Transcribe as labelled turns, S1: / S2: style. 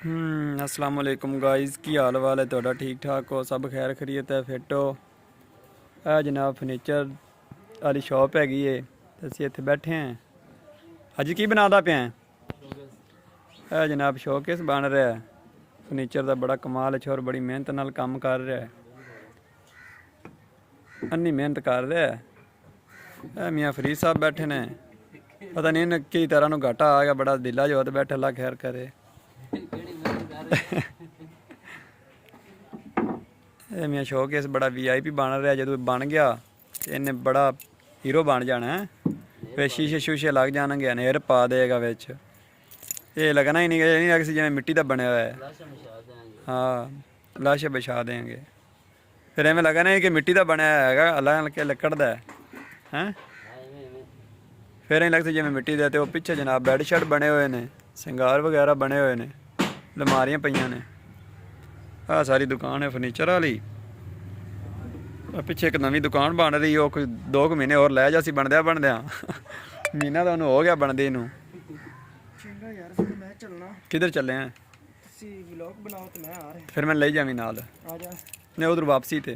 S1: अस्सलाम वालेकुम गाइस, की हाल वाल है ਤੁਹਾਡਾ? ठीक ठाक हो? सब खैर खरीत है? फिट हो? ਇਹ जनाब फर्नीचर वाली शॉप हैगी है ते ਅਸੀਂ ਇੱਥੇ ਬੈਠੇ ਹਾਂ। ਅੱਜ ਕੀ ਬਣਾਦਾ ਪਿਆ? ਇਹ जनाब शोकेस बन रहा है फर्नीचर ਦਾ। बड़ा कमाल है, छोर बड़ी मेहनत नाल काम कर रहा है, अन्नी मेहनत कर रहा है। ਇਹ मियाँ फरीद साहब बैठे ने, पता नहीं इन्हें की तरह घाटा आ गया, बड़ा दिला जो तो बैठे, अल्लाह खैर करे। ਇਹ ਮੈਂ ਸ਼ੋਕੇਸ बड़ा VIP बन रहा, जो बन गया इन्हें बड़ा हीरो बन जाना है। फिर शीशे शूशे लग जाएंगे, नेर पा देगा बिच, ये लगना ही नहीं लग सी जिवें मिट्टी का बनया हुआ है। हाँ, लाशें बिछा देंगे, फिर एवं लगना है कि मिट्टी का बनया है, अल्लाह के लकड़ का है। फिर नहीं लगता जिवें मिट्टी का। तो पिछे जनाब बैड शैड बने हुए हैं, सिंगार वगैरह बने हुए हैं, लमारियाँ पईयां ने। आ सारी दुकान है फर्नीचर वाली। पिछे एक नवी दुकान बन रही, वो कोई 2 महीने और लै जा सी बनद्या महीना तो हो गया बनदे नूं। किधर चले हैं? फिर मैं ले जावी नाल, नहीं उधर वापसी थे।